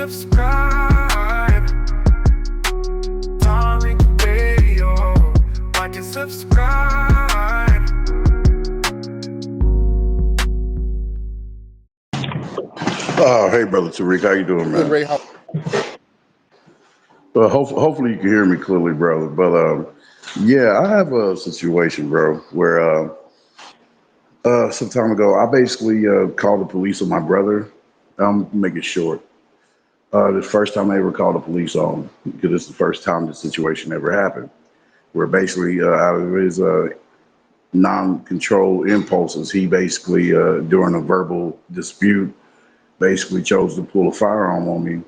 subscribe. Tariq Radio. Like and subscribe. Oh, hey, brother Tariq, how you doing, Good, man? Ray. How? Hopefully you can hear me clearly, brother. But yeah, I have a situation, bro, where some time ago I basically called the police on my brother. I'm make it short. The first time I ever called the police on him, because it's the first time this situation ever happened. Where basically out of his non-controlled impulses, he basically during a verbal dispute, basically chose to pull a firearm on me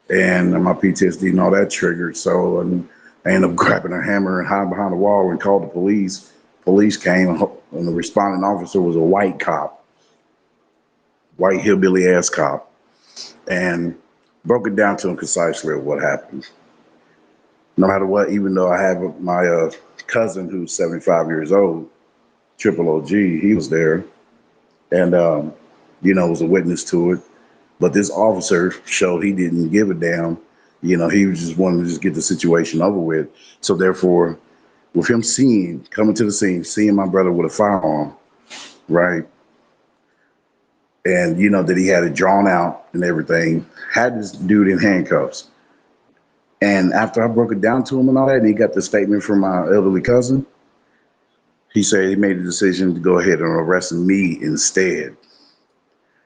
and my PTSD and all that triggered. So I ended up grabbing a hammer and hiding behind the wall and called the police. Police came, and the responding officer was a white cop, white hillbilly ass cop, and broke it down to him concisely of what happened. No matter what, even though I have my cousin who's 75 years old, Triple OG, he was there, and was a witness to it. But this officer showed he didn't give a damn. He was just wanted to just get the situation over with. So therefore, with him coming to the scene, seeing my brother with a firearm, right? And that he had it drawn out and everything, had this dude in handcuffs. And after I broke it down to him and all that, and he got the statement from my elderly cousin, he said he made the decision to go ahead and arrest me instead.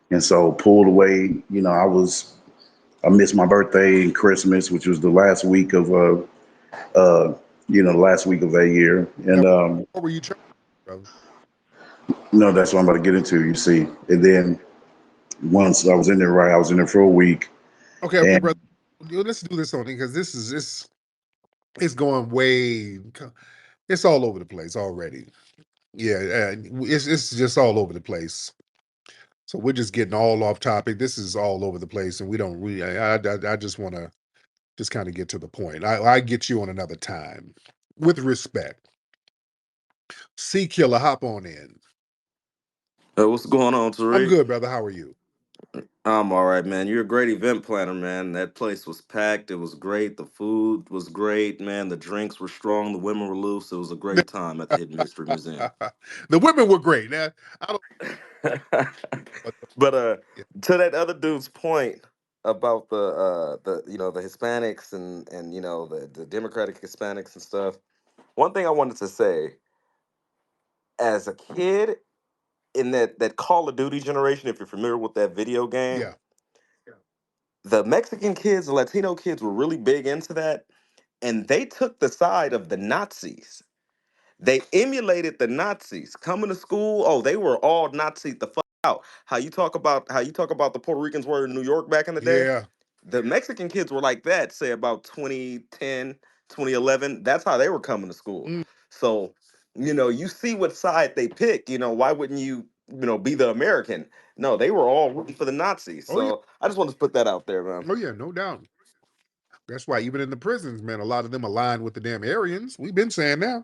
And so pulled away, I missed my birthday and Christmas, which was the last week of the last week of that year. And What were you trying, brother? no, that's what I'm about to get into, you see. And then once I was in there, right, I was in there for a week. Okay, brother. And Let's do this on it because this is it's going way. It's all over the place already. Yeah, it's just all over the place. So we're just getting all off topic. This is all over the place, and we don't really. I just want to just kind of get to the point. I get you on another time, with respect. C Killer, hop on in. What's going on, I'm Tariq? good, brother. How are you? I'm all right, man. You're a great event planner, man. That place was packed. It was great. The food was great, man. The drinks were strong. The women were loose. It was a great time at the Hidden Mystery Museum. The women were great. Now, I don't. But Yeah. to that other dude's point about the Hispanics and the Democratic Hispanics and stuff. One thing I wanted to say, as a kid in that Call of Duty generation, if you're familiar with that video game, Yeah. the Mexican kids, the Latino kids were really big into that, and they took the side of the Nazis. They emulated the Nazis. Coming to school, oh, they were all Nazi the fuck out. How you talk about the Puerto Ricans were in New York back in the day? Yeah. The Mexican kids were like that, say about 2010, 2011. That's how they were coming to school. Mm. So, you see what side they pick. Why wouldn't you be the American? No, they were all rooting for the Nazis. Oh yeah. So I just wanted to put that out there, man. Oh yeah. No doubt. That's why even in the prisons, man, a lot of them align with the damn Aryans. We've been saying that.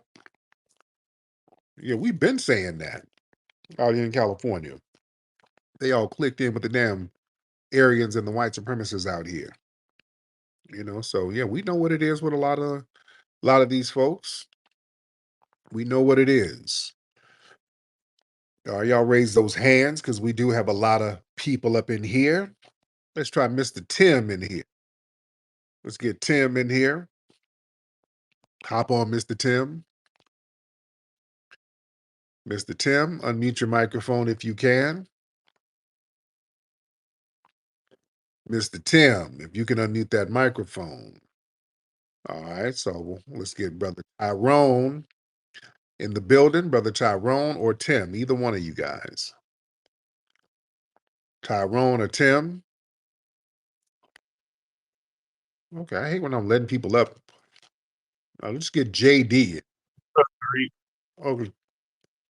Yeah, we've been saying that out here in California. They all clicked in with the damn Aryans and the white supremacists out here. So yeah, we know what it is with a lot of these folks. We know what it is. Y'all raise those hands because we do have a lot of people up in here. Let's try Mr. Tim in here. Let's get Tim in here. Hop on, Mr. Tim. Mr. Tim, unmute your microphone if you can. Mr. Tim, if you can unmute that microphone. All right, so let's get Brother Tyrone in the building. Brother Tyrone or Tim, either one of you guys. Tyrone or Tim. Okay, I hate when I'm letting people up. Let's get JD. Okay,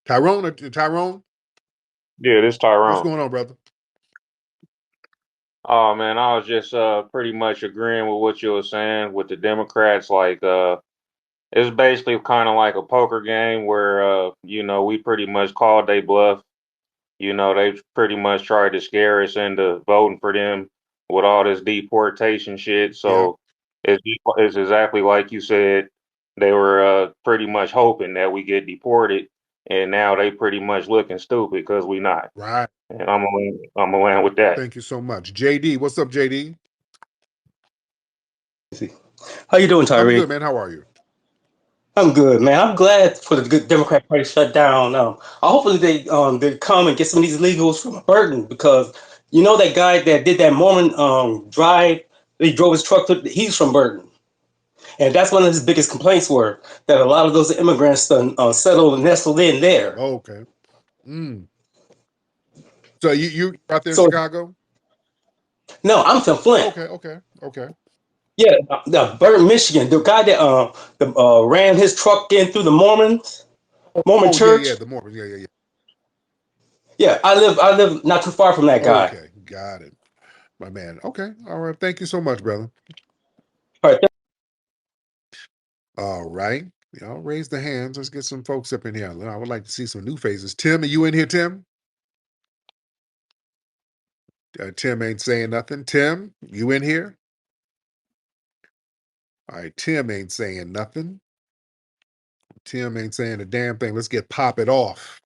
Tyrone or Tyrone? Yeah, this What's Tyrone. going on, brother? Oh man, I was just pretty much agreeing with what you were saying with the Democrats. Like it's basically kind of like a poker game where we pretty much called they bluff. They pretty much tried to scare us into voting for them with all this deportation shit. So it's exactly like you said. They were pretty much hoping that we get deported, and now they pretty much looking stupid because we not. Right. And I'm gonna land with that. Thank you so much. JD, what's up, JD? How you doing, I'm Tariq? good, man. How are you? I'm good, man. I'm glad for the good Democrat Party shut down. Hopefully they come and get some of these illegals from Burton, because you know that guy that did that Mormon drive. He drove his truck. He's from Burton, and that's one of his biggest complaints were that a lot of those immigrants settled and nestled in there. Okay. Mm. So you out there in So Chicago? no, I'm from Flint. Okay. Yeah, the Burton, Michigan. The guy that ran his truck in through the Mormon Oh yeah, church. the Mormons. Yeah. Yeah, I live not too far from that guy. Okay, got it. My man. Okay. All right. Thank you so much, brother. All right. All right. Y'all raise the hands. Let's get some folks up in here. I would like to see some new faces. Tim, are you in here, Tim? Tim ain't saying nothing. Tim, you in here? All right, Tim ain't saying nothing. Tim ain't saying a damn thing. Let's get Pop It Off.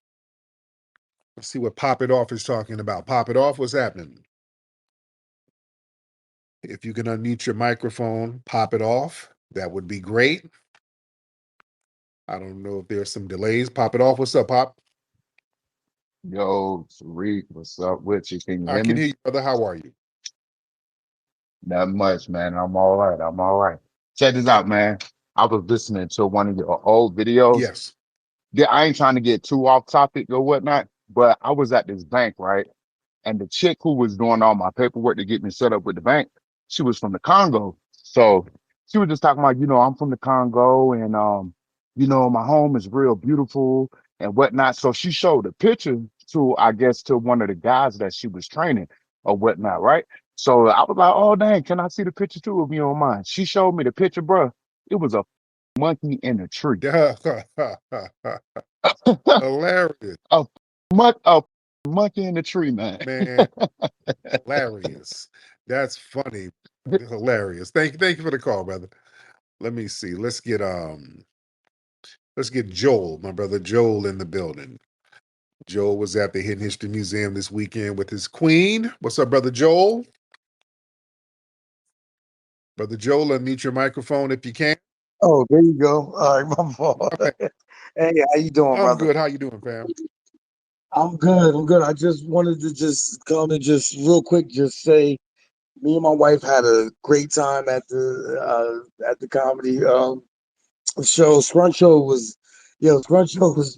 Let's see what Pop It Off is talking about. Pop It Off, what's happening? If you can unmute your microphone, pop it off. That would be great. I don't know if there's some delays. Pop it off. What's up, Pop? Yo, Tariq, what's up with you? Can you I hear can me? hear you, brother. How are you? Not much, man. I'm all right. I'm all right. Check this out, man. I was listening to one of your old videos. Yes. Yeah, I ain't trying to get too off topic or whatnot, but I was at this bank, right? And the chick who was doing all my paperwork to get me set up with the bank, she was from the Congo. So she was just talking about, I'm from the Congo and my home is real beautiful and whatnot. So she showed a picture to, I guess, to one of the guys that she was training or whatnot, right? So I was like, oh dang, can I see the picture too if you don't mind? She showed me the picture, bro. It was a monkey in a tree. Hilarious. a, a monkey in the tree, man. Man, hilarious. That's funny. Hilarious. Thank you for the call, brother. Let me see. Let's get Joel, my brother Joel, in the building. Joel was at the Hidden History Museum this weekend with his queen. What's up, brother Joel? Brother Joel, unmute your microphone if you can. Oh, there you go. All right, my fault. Right. Hey, how you doing, I'm brother? good. How you doing, fam? I'm good. I'm good. I just wanted to just come and just real quick just say me and my wife had a great time at the comedy show. Scrunch Show was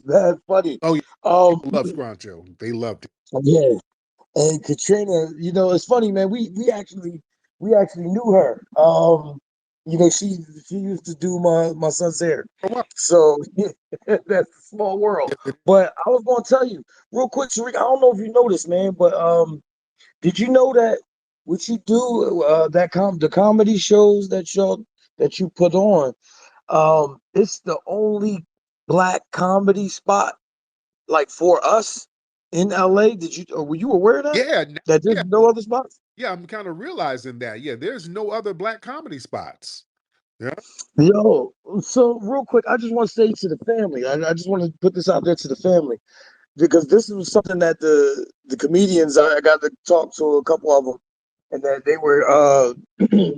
bad funny. Oh, yeah. Um People love Scroncho. They loved it. yeah. And Katrina, it's funny, man. We actually knew her. She used to do my son's hair. Oh, wow. So that's a small world. Yes, But I was gonna tell you real quick, Tariq. I don't know if you noticed, man, but did you know that what you do the comedy shows that you put on, it's the only black comedy spot like for us in LA. Were you aware of that? yeah, That there's yeah, no other spots? yeah. I'm kind of realizing that. Yeah, there's no other black comedy spots. Yeah. Yo, so real quick, I just want to say to the family, I just want to put this out there to the family, because this was something that the comedians, I got to talk to a couple of them, and that they were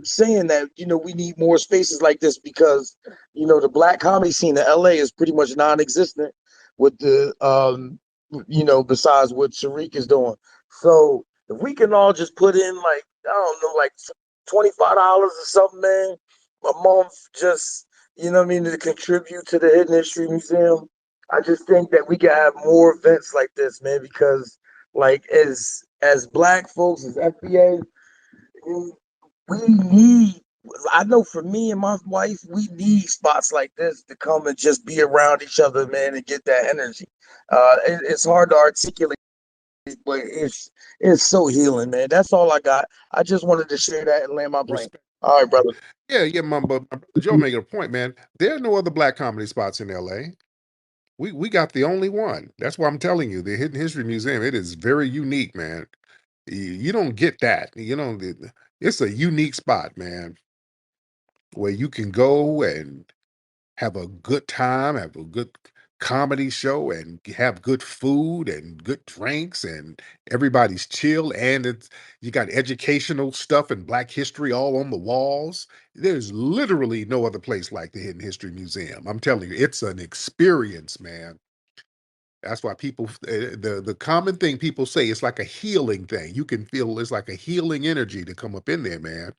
saying that we need more spaces like this, because the black comedy scene in LA is pretty much non-existent with the besides what Tariq is doing. So if we can all just put in, like, I don't know, like $25 or something, man, a month, just what I mean, to contribute to the Hidden History Museum. I just think that we can have more events like this, man, because like as black folks, as FBA, we need. I know for me and my wife, we need spots like this to come and just be around each other, man, and get that energy. It's hard to articulate, but it's so healing, man. That's all I got. I just wanted to share that and land my plane. Respect. All right, brother. Yeah, my brother Joe making a point, man. There are no other black comedy spots in LA. We got the only one. That's why I'm telling you, the Hidden History Museum, it is very unique, man. You don't get that. It's a unique spot, man, where you can go and have a good time, have a good comedy show, and have good food and good drinks, and everybody's chill. And you got educational stuff and Black history all on the walls. There's literally no other place like the Hidden History Museum. I'm telling you, it's an experience, man. That's why the common thing people say, it's like a healing thing. You can feel it's like a healing energy to come up in there, man.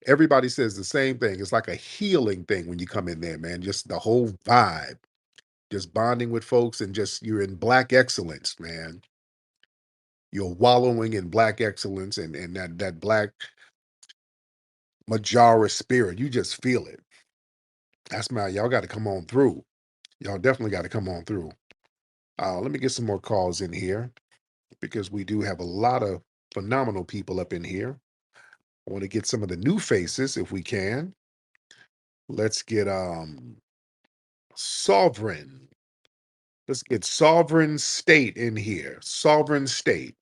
Everybody says the same thing. It's like a healing thing when you come in there, man. Just the whole vibe, just bonding with folks, and just you're in Black excellence, man. You're wallowing in Black excellence, and that Black Majara spirit. You just feel it. That's my y'all got to come on through. Y'all definitely got to come on through. Let me get some more calls in here because we do have a lot of phenomenal people up in here. I want to get some of the new faces if we can. Let's get Sovereign. Let's get Sovereign State in here. Sovereign State.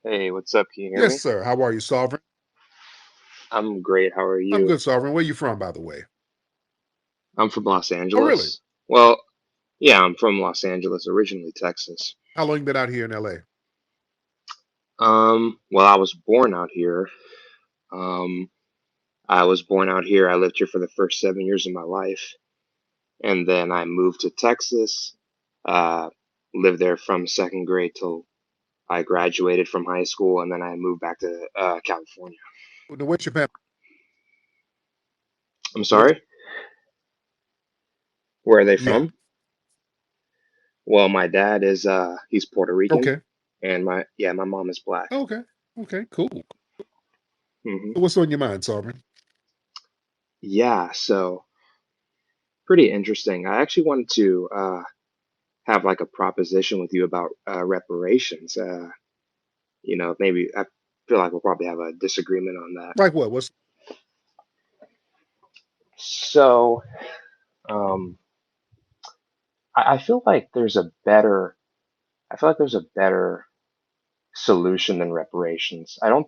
Hey, what's up? Can you hear Yes, me? sir. How are you, Sovereign? I'm great. How are I'm you? good, Sovereign. Where you from, by the way? I'm from Los Oh, really? Angeles. Well, yeah, I'm from Los Angeles, originally Texas. How long you been out here in LA? Well, I was born out here. Um, I was born out here. I lived here for the first 7 years of my life, and then I moved to Texas. Uh, lived there from second grade till I graduated from high school, and then I moved back to California. Where's your family? I'm Where's, sorry, where are they yeah. from? Well, my dad is he's Puerto Rican, Okay. and my mom is black. Okay. Okay. Cool. Hmm. So what's on your mind, Sovereign? Yeah, so pretty interesting. I actually wanted to have like a proposition with you about reparations. Maybe I feel like we'll probably have a disagreement on that. Like what? What's So um, I feel like I feel like there's a better solution than reparations. I don't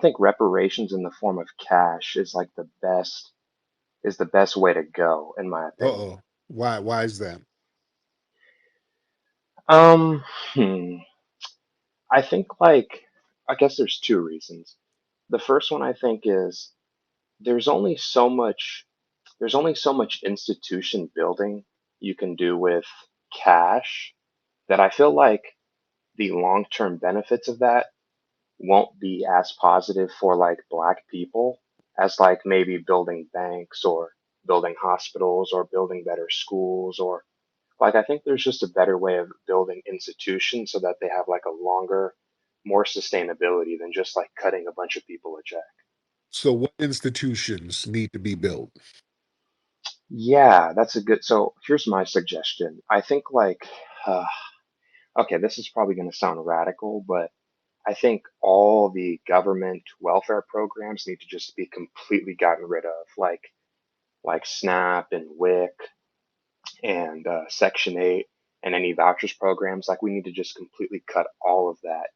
think reparations in the form of cash is like the best way to go, in my opinion. uh-oh. Why is that? Um, hmm, I think I guess there's two reasons. The first one I think is there's only so much there's only so much institution building you can do with cash that I feel like the long-term benefits of that won't be as positive for like black people as like maybe building banks or building hospitals or building better schools or like I think there's just a better way of building institutions so that they have like a longer, more sustainability than just like cutting a bunch of people a check. So what institutions need to be built? Yeah, that's a good. So here's my suggestion. I think uh, okay, this is probably going to sound radical, but I think all the government welfare programs need to just be completely gotten rid of, like SNAP and WIC and Section 8 and any vouchers programs. Like we need to just completely cut all of that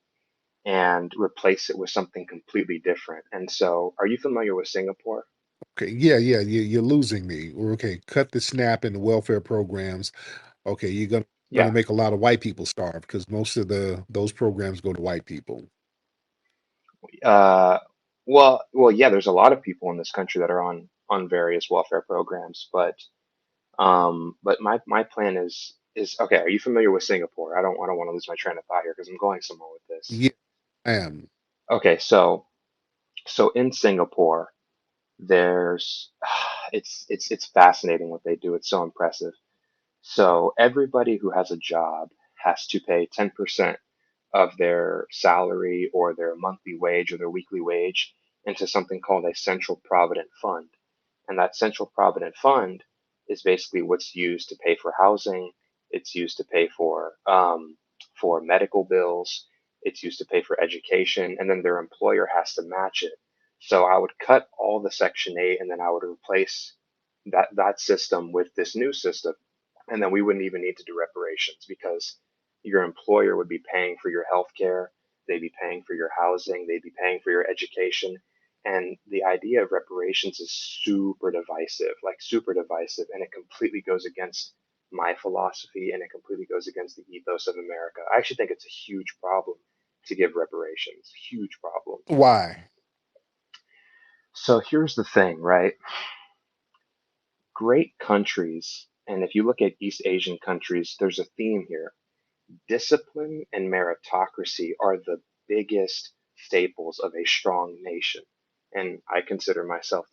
and replace it with something completely different. And so, are you familiar with Singapore? Okay, yeah, you're losing me. Okay, cut the SNAP and the welfare programs. Okay, you're gonna Yeah. make a lot of white people starve because most of those programs go to white people. Uh, yeah. There's a lot of people in this country that are on various welfare programs, but my plan is okay. Are you familiar with Singapore? I don't want to lose my train of thought here because I'm going somewhere with this. Yeah, I am. Okay, so in Singapore, there's it's fascinating what they do. It's so impressive. So everybody who has a job has to pay 10% of their salary or their monthly wage or their weekly wage into something called a central provident fund. And that central provident fund is basically what's used to pay for housing. It's used to pay for medical bills. It's used to pay for education, and then their employer has to match it. So I would cut all the Section 8, and then I would replace that system with this new system, and then we wouldn't even need to do reparations because your employer would be paying for your health care, they'd be paying for your housing, they'd be paying for your education. And the idea of reparations is super divisive, and it completely goes against my philosophy and it completely goes against the ethos of America. I actually think it's a huge problem to give reparations. Huge problem. Why? So here's the thing, right? Great countries, and if you look at East Asian countries, there's a theme here. Discipline and meritocracy are the biggest staples of a strong nation. And I consider myself,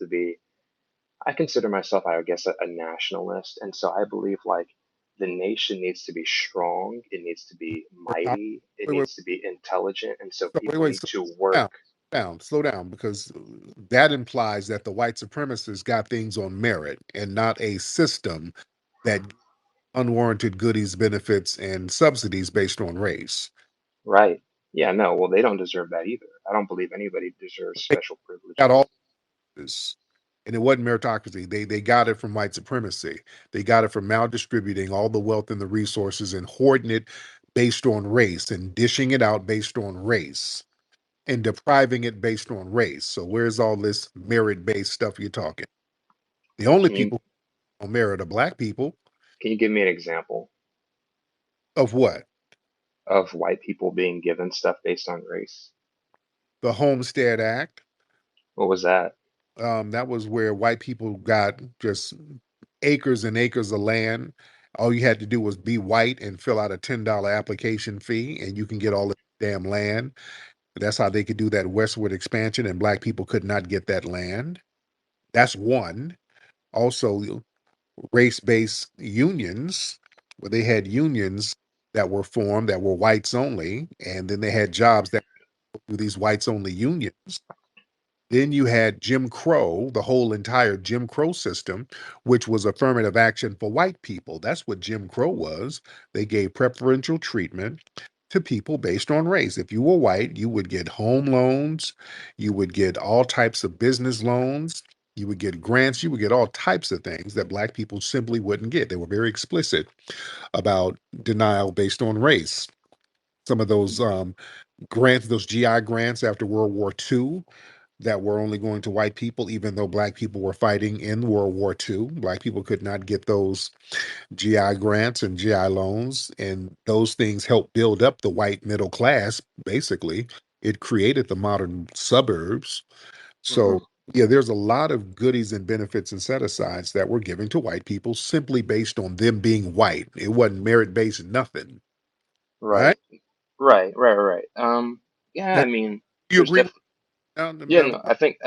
I guess, a nationalist. And so I believe like the nation needs to be strong, it needs to be mighty, it Wait, wait, needs to be intelligent. And so wait, people wait, need slow to down, work. slow down, because that implies that the white supremacists got things on merit and not a system that unwarranted goodies, benefits, and subsidies based on race. Right. Yeah, no, well, they don't deserve that either. I don't believe anybody deserves They special got all privileges. this, and it wasn't meritocracy. They got it from white supremacy. They got it from maldistributing all the wealth and the resources and hoarding it based on race and dishing it out based on race and depriving it based on race. So where's all this merit-based stuff you're talking? The only Can you people on merit are black people. can you give me an example Of what? of white people being given stuff based on race? The Homestead Act. What was that? That was where white people got just acres and acres of land. All you had to do was be white and fill out a $10 application fee, and you can get all the damn land. That's how they could do that westward expansion, and black people could not get that land. That's one. Also, race-based unions, where they had unions that were formed that were whites only, and then they had jobs that were through these whites only unions. Then you had Jim Crow, the whole entire Jim Crow system, which was affirmative action for white people. That's what Jim Crow was. They gave preferential treatment to people based on race. If you were white, you would get home loans, you would get all types of business loans, you would get grants, you would get all types of things that black people simply wouldn't get. They were very explicit about denial based on race. Some of those grants, those GI grants after World War II, that were only going to white people, even though black people were fighting in World War II. Black people could not get those GI grants and GI loans, and those things helped build up the white middle class, basically. It created the modern suburbs. Hmm. So, yeah, there's a lot of goodies and benefits and set asides that were given to white people simply based on them being white. It wasn't merit based nothing, right? Right. Right. Yeah, Now, I mean, do you there's agree with def yeah, now, no, I think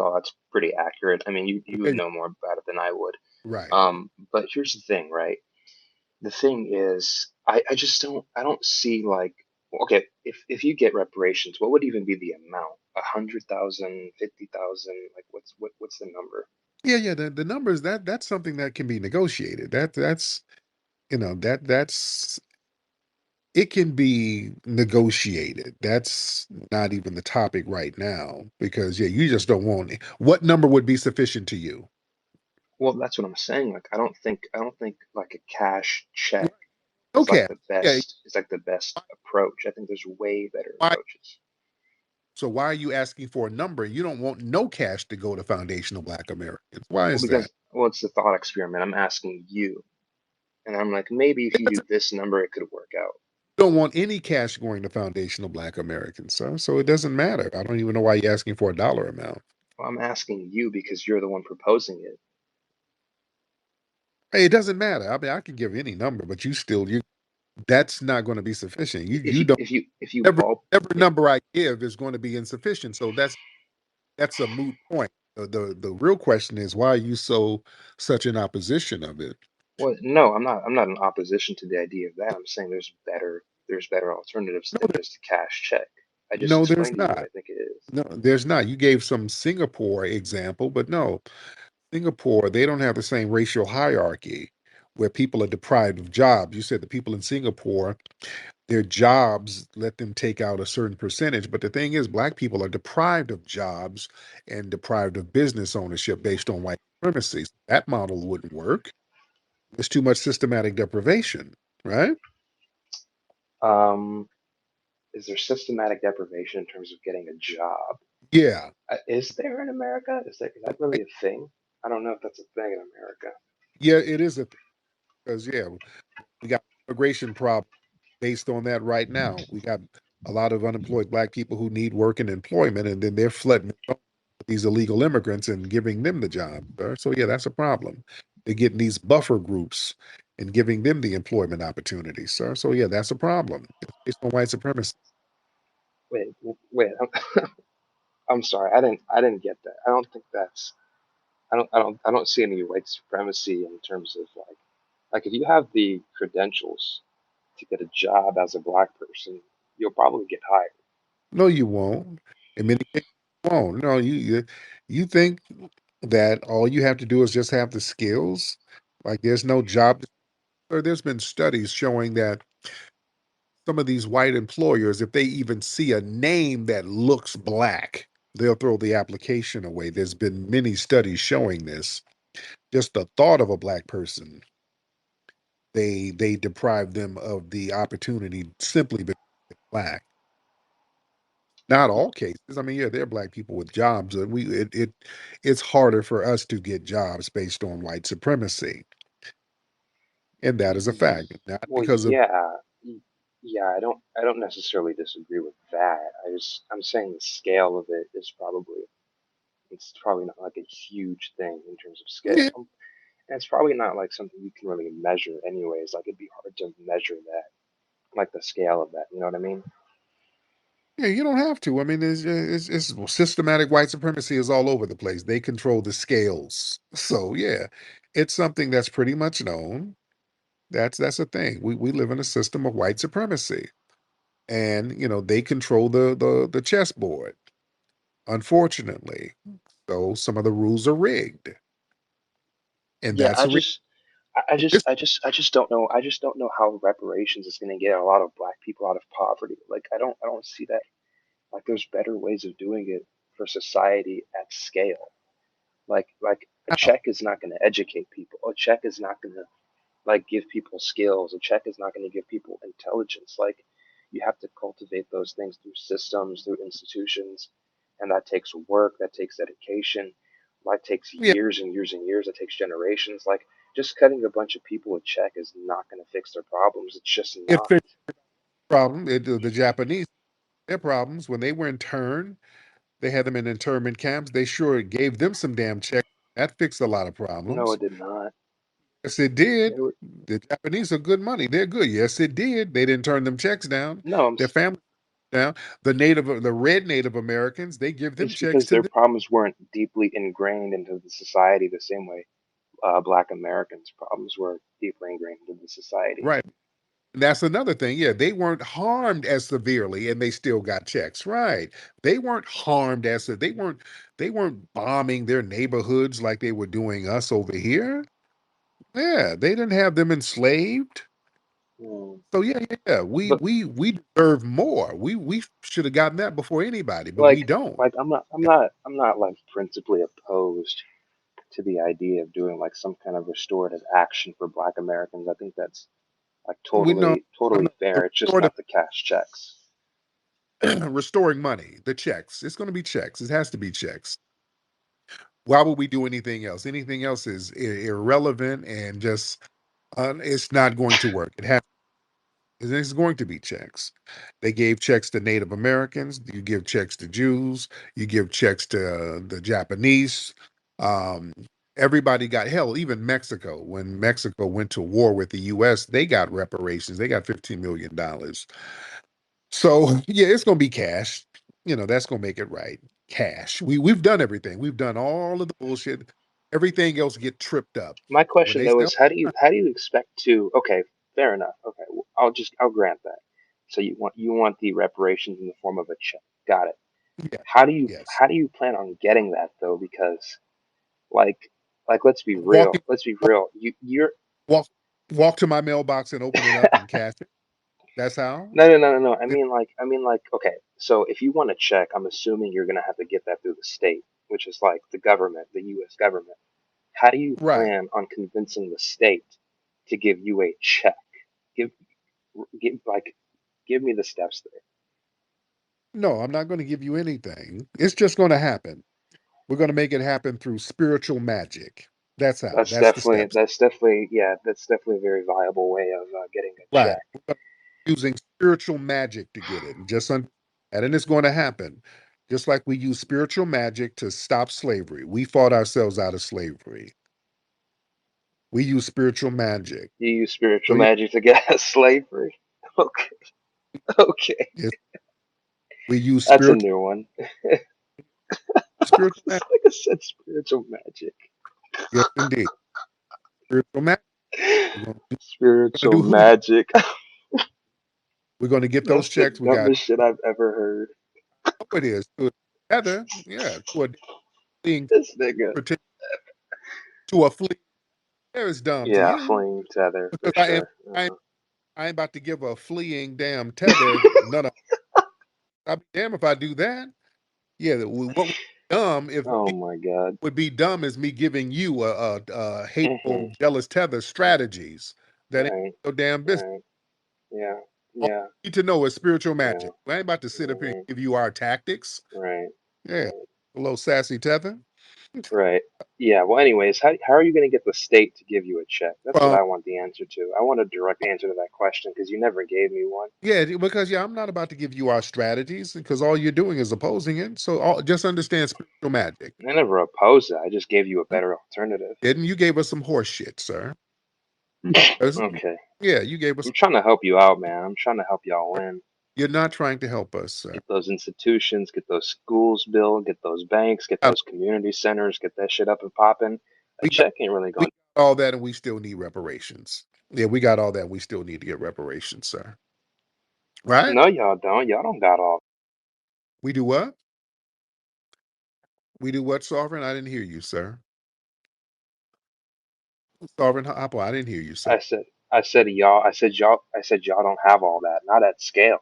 all that's pretty accurate. I mean, you would okay, know more about it than I would. right. But here's the thing, right? The thing is, I just don't see like, okay, if you get reparations, what would even be the amount? 100,000, 50,000? Like what's the number? Yeah. The numbers, that's something that can be negotiated. That's that's it can be negotiated. That's not even the topic right now because yeah, you just don't want it. What number would be sufficient to you? Well, that's what I'm saying. Like I don't think like a cash check is like Okay. the Yeah. best approach. I think there's way better Why? approaches. So why are you asking for a number? You don't want no cash to go to foundational Black Americans. Why Well, is that? because well, it's the thought experiment. I'm asking you, and I'm like, maybe if It you do doesn't, this number, it could work out. you don't want any cash going to foundational Black Americans, so it doesn't matter. I don't even know why you're asking for a dollar amount. Well, I'm asking you because you're the one proposing it. Hey, it doesn't matter. I mean, I can give any number, but you that's not going to be sufficient. If You you don't if you if you every ball every if number I give is going to be insufficient. So that's a moot point. The real question is why are you so such in opposition of it? well, no, I'm not in opposition to the idea of that. I'm saying there's better alternatives No, than just a cash check. I just no, there's explained to you what not. I think it is. No, there's not. You gave some Singapore example, but no, Singapore, they don't have the same racial hierarchy where people are deprived of jobs. You said the people in Singapore, their jobs let them take out a certain percentage. But the thing is, black people are deprived of jobs and deprived of business ownership based on white supremacy. That model wouldn't work. There's too much systematic deprivation, right? Um, is there systematic deprivation in terms of getting a job? Yeah, Is there in America? Is that really a thing? I don't know if that's a thing in America. yeah, it is a because yeah, we got immigration problem based on that right now. We got a lot of unemployed black people who need work and employment, and then they're flooding these illegal immigrants and giving them the job. Sir. So yeah, that's a problem. They're getting these buffer groups and giving them the employment opportunities, sir. So yeah, that's a problem. It's based on white supremacy. Wait. I'm sorry. I didn't get that. I don't think that's. I don't see any white supremacy in terms of like if you have the credentials to get a job as a black person, you'll probably get hired. No, you won't. In many cases, you won't. No, you think that all you have to do is just have the skills. Like there's no job. Or there's been studies showing that some of these white employers, if they even see a name that looks black, they'll throw the application away. There's been many studies showing this. Just the thought of a black person, they deprive them of the opportunity simply because they're black. Not all cases. I mean, yeah, there are black people with jobs, and it's harder for us to get jobs based on white supremacy, and that is a fact. Not Well, because of y- yeah. I don't necessarily disagree with that. I'm saying the scale of it is probably it's probably not like a huge thing in terms of scale. yeah, And it's probably not like something you can really measure anyways. Like it'd be hard to measure that, like the scale of that. You know what I mean? yeah, you don't have to. I mean, it's systematic white supremacy is all over the place. They control the scales. So yeah, it's something that's pretty much known. That's a thing. We live in a system of white supremacy, and they control the chessboard. Unfortunately, so some of the rules are rigged, and Yeah, that's a re- this, I just don't know. I just don't know how reparations is going to get a lot of black people out of poverty. Like, I don't see that. Like, there's better ways of doing it for society at scale. Like a how. check is not going to educate people. A check is not going to like give people skills. A check is not going to give people intelligence. Like, you have to cultivate those things through systems, through institutions, and that takes work. That takes dedication. Like, takes Yeah, years and years and years. It takes generations. Like, just cutting a bunch of people a check is not going to fix their problems. It's just it not. fixed the problem. The Japanese their problems when they were interned. They had them in internment camps. They sure gave them some damn checks. That fixed a lot of No, problems. it did not. Yes, it They did. were The Japanese are good money. They're good. Yes, it did. They didn't turn them checks down. no. Their family down. The red Native Americans, they give them It's checks because to their them. problems weren't deeply ingrained into the society the same way Black Americans' problems were deeply ingrained into the society. Right. That's another thing. Yeah, they weren't harmed as severely, and they still got checks. Right. They weren't harmed they weren't bombing their neighborhoods like they were doing us over here. Yeah, they didn't have them enslaved. Hmm. So yeah, yeah, yeah. We But we we deserve more. We should have gotten that before anybody, but we like don't. I'm not like principally opposed to the idea of doing like some kind of restorative action for Black Americans. I think that's like We know totally the fair. It's just restorative not the cash checks. restoring money, the checks. It's going to be checks. It has to be checks. Why would we do anything else? Anything else is irrelevant and just it's not going to work. It's going to be checks. They gave checks to Native Americans. You give checks to Jews. You give checks to the Japanese. Um, everybody got hell. Even Mexico. When Mexico went to war with the U.S., they got reparations. They got $15 million. So yeah, it's going to be cash. That's going to make it right. Cash. We've done everything. We've done all of the bullshit. Everything else get tripped up. My When question they though still, is how do you expect to okay, fair enough. Okay, I'll grant that. So you want the reparations in the form of a check. Got it. yeah, yes. How do you plan on getting that though? Because like let's be real. Walking. Let's be real. You're Walk walk to my mailbox and open it up and cash it. That's how? no. I mean like okay. So if you want a check, I'm assuming you're gonna have to get that through the state, which is like the government, the U.S. government. How do you Right. plan on convincing the state to give you a check? Give give like Give me the steps there. No, I'm not going to give you anything. It's just going to happen. We're going to make it happen through spiritual magic. That's how. That's the steps. That's definitely yeah, that's definitely a very viable way of getting a Right. check. We're using spiritual magic to get it. And it's going to happen. Just like we use spiritual magic to stop slavery. We fought ourselves out of slavery. We use spiritual magic. You use So spiritual yeah, magic to get out of slavery. Okay, okay, yes, we use that's a spiritual new one. spiritual It's magic. like I said, spiritual magic. Yes, indeed. Spiritual magic. We're gonna Spiritual do hoodoo. magic. We're gonna get those That's the checks. We got dumbest shit I've ever heard. oh it is to a tether, yeah, to a fleeing This nigga. to a fleeing there is dumb to Yeah, you. fleeing tether Because for sure. I ain't about to give a fleeing damn tether none of I'd be damned if I do that. Yeah, what would be dumb if Oh me my god. would be dumb is me giving you a Hmm. hateful, jealous tether strategies that ain't Right. no damn business. Right. Yeah. All Yeah. you need to know is spiritual Yeah. magic. I ain't about to sit up here and Hmm. give you our tactics. Right. Yeah, Right. a little sassy tether. Right. Yeah. Well, anyways, how are you going to get the state to give you a check? That's what Well, I want the answer to. I want a direct answer to that question because you never gave me one. yeah, because yeah, I'm not about to give you our strategies because all you're doing is opposing it. So just understand spiritual magic. I never opposed it. I just gave you a better alternative. Didn't you gave us some horse shit, sir? Yes. Okay. Yeah, you gave us. I'm trying to help you out, man. I'm trying to help y'all win. You're not trying to help us, sir. Get those institutions, get those schools built, get those banks, get Uh, those community centers, get that shit up and popping. A We got, check ain't really we going. got all that, and we still need reparations. Yeah, we got all that. We still need to get reparations, sir. Right? No, y'all don't. Y'all don't got all. We do what? We do what, Sovereign? I didn't hear you, sir. Sovereign Apple, I didn't hear you, sir. I said y'all. I said y'all don't have all that. Not at scale.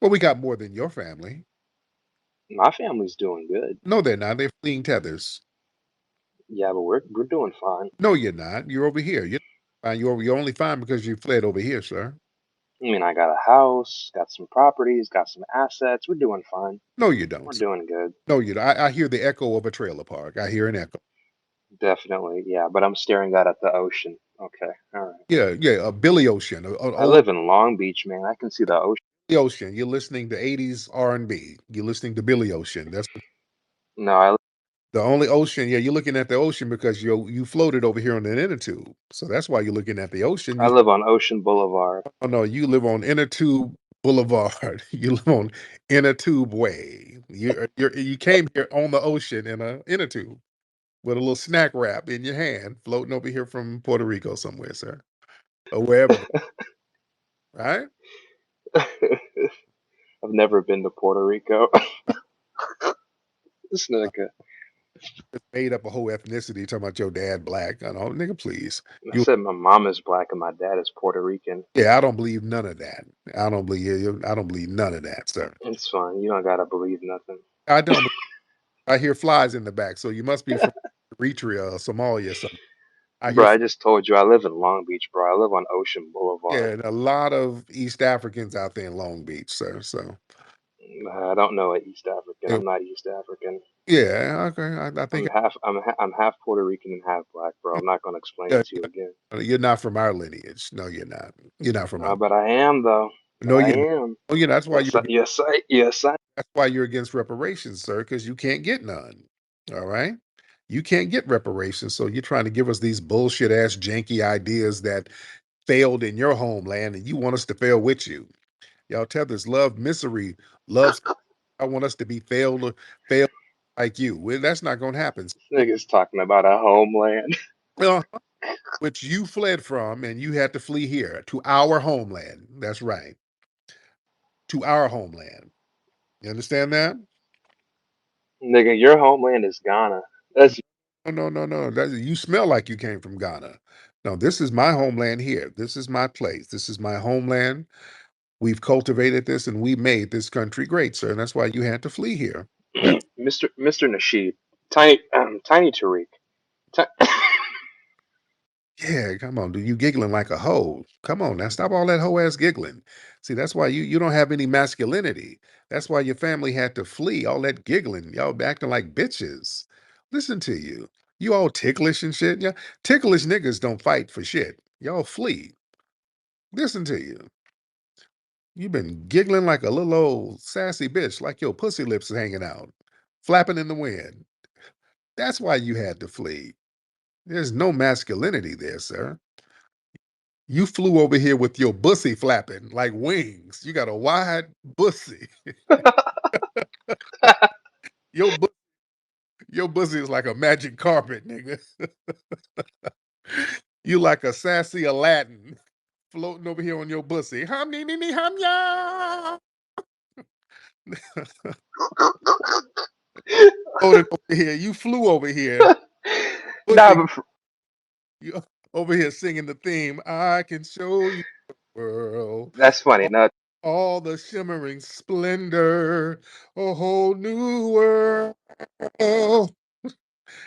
Well, we got more than your family. My family's doing good. No, they're not. They're fleeing tethers. Yeah, but we're doing fine. No, you're not. You're over here. You're fine. You're only fine because you fled over here, sir. I mean, I got a house, got some properties, got some assets. We're doing fine. No, you We're don't. doing good. No, you don't. I hear the echo of a trailer park. I hear an echo. Definitely, yeah. But I'm staring out at the ocean. Okay, all right. Yeah, yeah, a Billy Ocean, an I old live in Long Beach, man. I can see the ocean. Billy Ocean. You're listening to 80s R&B. You're listening to Billy Ocean. That's No, I the only ocean. Yeah, you're looking at the ocean because you floated over here on an inner tube. So that's why you're looking at the ocean. I live on Ocean Boulevard. Oh no, you live on Inner Tube Boulevard. You live on Inner Tube Way. You came here on the ocean in a inner tube with a little snack wrap in your hand, floating over here from Puerto Rico somewhere, sir, or wherever. Right? I've never been to Puerto Rico. This nigga. Just made up a whole ethnicity talking about your dad black. I know, nigga, please. I You said my mom is black and my dad is Puerto Rican. yeah, I don't believe none of that. I don't believe none of that, sir. It's fine. You don't gotta believe nothing. I don't. I hear flies in the back, so you must be from Eritrea or Somalia or something. I Bro, hear I just told you I live in Long Beach, bro. I live on Ocean yeah, Boulevard. and a lot of East Africans out there in Long Beach, sir. So I don't know an East African. eh, I'm not East African. yeah, okay. I think I'm half Puerto Rican and half black, bro. I'm not gonna explain yeah, it to you again. you're not from our lineage. No, you're not. You're not from our. But I am though. But No, I you're not. am. Oh, yeah. Yes, I. That's why you're against reparations, sir, because you can't get none. All right. You can't get reparations. So you're trying to give us these bullshit ass janky ideas that failed in your homeland and you want us to fail with you. Y'all tethers love misery, loves I want us to be failed like you. Well, that's not gonna happen. This nigga's talking about a homeland. Uh, which you fled from and you had to flee here to our homeland. That's right. To our homeland. You understand that? Nigga, your homeland is Ghana. That's No. You smell like you came from Ghana. No, this is my homeland here. This is my place. This is my homeland. We've cultivated this and we made this country great, sir. And that's why you had to flee here. That's Mr. Nasheed. Tiny Tariq. Ti- Yeah, come on, dude. You giggling like a hoe. Come on now. Stop all that hoe ass giggling. See, that's why you don't have any masculinity. That's why your family had to flee. All that giggling. Y'all acting like bitches. Listen to you. You all ticklish and shit. Yeah. Ticklish niggas don't fight for shit. Y'all flee. Listen to you. You've been giggling like a little old sassy bitch, like your pussy lips is hanging out, flapping in the wind. That's why you had to flee. There's no masculinity there, sir. You flew over here with your bussy flapping like wings. You got a wide bussy. Your bu- your bussy is like a magic carpet, nigga. You like a sassy Aladdin floating over here on your bussy. Hum nee nee nee hum ya. Floated over here. You flew over here. Nah, Bussy, but you over here singing the theme. I can show you the world. that's funny. No, All the shimmering splendor, a whole new world.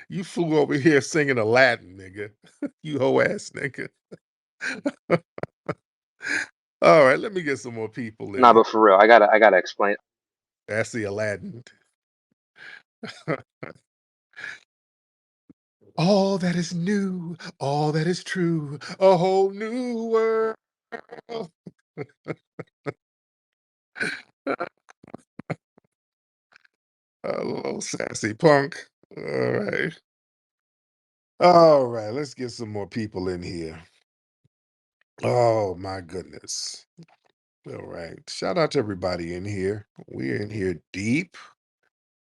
You flew over here singing Aladdin, nigga. You hoe ass nigga. All right, let me get some more people in nah, here. but for real, I gotta explain. That's the Aladdin. All that is new, all that is true, a whole new world. A little sassy punk. All right. All right, let's get some more people in here. Oh my goodness. All right. Shout out to everybody in here. We're in here deep,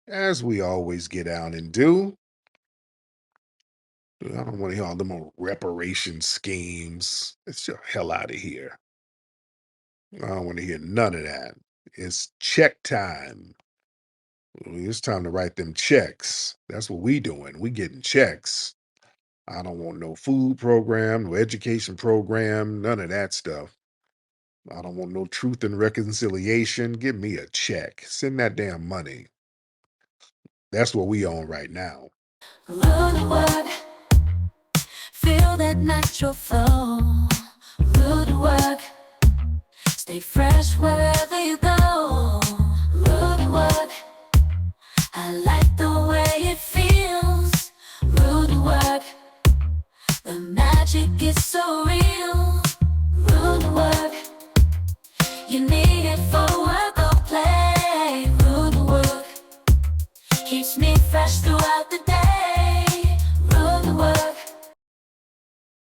as we always get down and do. I don't want to hear all them old reparation schemes. Get your hell out of here. I don't want to hear none of that. It's check time. It's time to write them checks. That's what we doing. We getting checks. I don't want no food program, no education program, none of that stuff. I don't want no truth and reconciliation. Give me a check. Send that damn money. That's what we on right now. Rude work, feel that natural flow. Rude work, stay fresh wherever you go. Rude work, I like the way it feels. Rude work, the magic is so real. Rude work, you need it for work or play. Rude work keeps me fresh throughout the day.